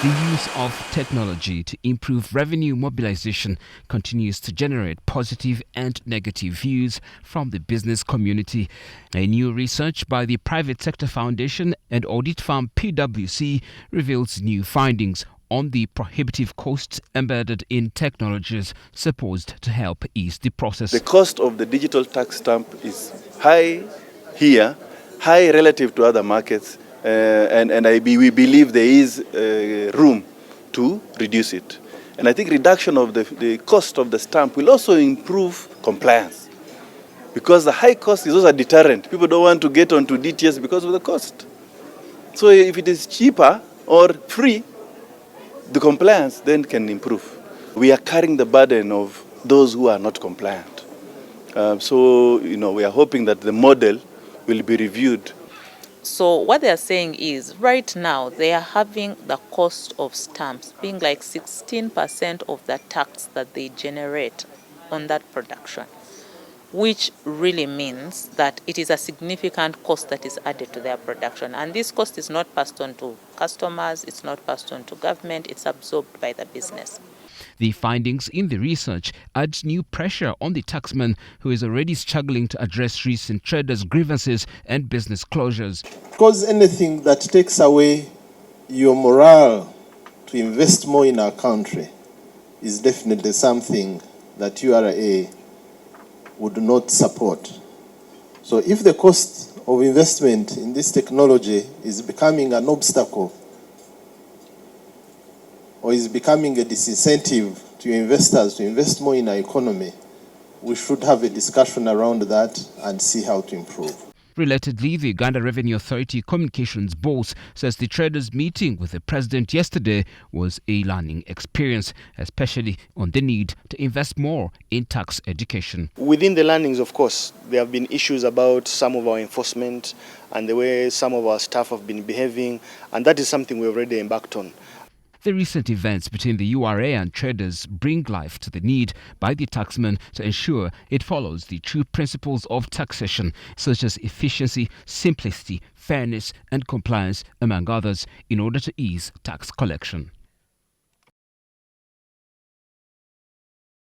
The use of technology to improve revenue mobilization continues to generate positive and negative views from the business community. A new research by the Private Sector Foundation and audit firm PwC reveals new findings on the prohibitive costs embedded in technologies supposed to help ease the process. The cost of the digital tax stamp is high here, high relative to other markets. We believe there is room to reduce it. And I think reduction of the cost of the stamp will also improve compliance, because the high cost is also a deterrent. People don't want to get onto DTS because of the cost. So if it is cheaper or free, the compliance then can improve. We are carrying the burden of those who are not compliant. We are hoping that the model will be reviewed. So what they are saying is, right now, they are having the cost of stamps being like 16% of the tax that they generate on that production, which really means that it is a significant cost that is added to their production. And this cost is not passed on to customers, it's not passed on to government, it's absorbed by the business. The findings in the research add new pressure on the taxman, who is already struggling to address recent traders' grievances and business closures. Because anything that takes away your morale to invest more in our country is definitely something that URA would not support. So if the cost of investment in this technology is becoming an obstacle or is becoming a disincentive to investors to invest more in our economy, we should have a discussion around that and see how to improve. Relatedly, the Uganda Revenue Authority communications boss says the traders' meeting with the president yesterday was a learning experience, especially on the need to invest more in tax education. Within the learnings, of course, there have been issues about some of our enforcement and the way some of our staff have been behaving, and that is something we've already embarked on. The recent events between the URA and traders bring life to the need by the taxman to ensure it follows the true principles of taxation, such as efficiency, simplicity, fairness and compliance, among others, in order to ease tax collection.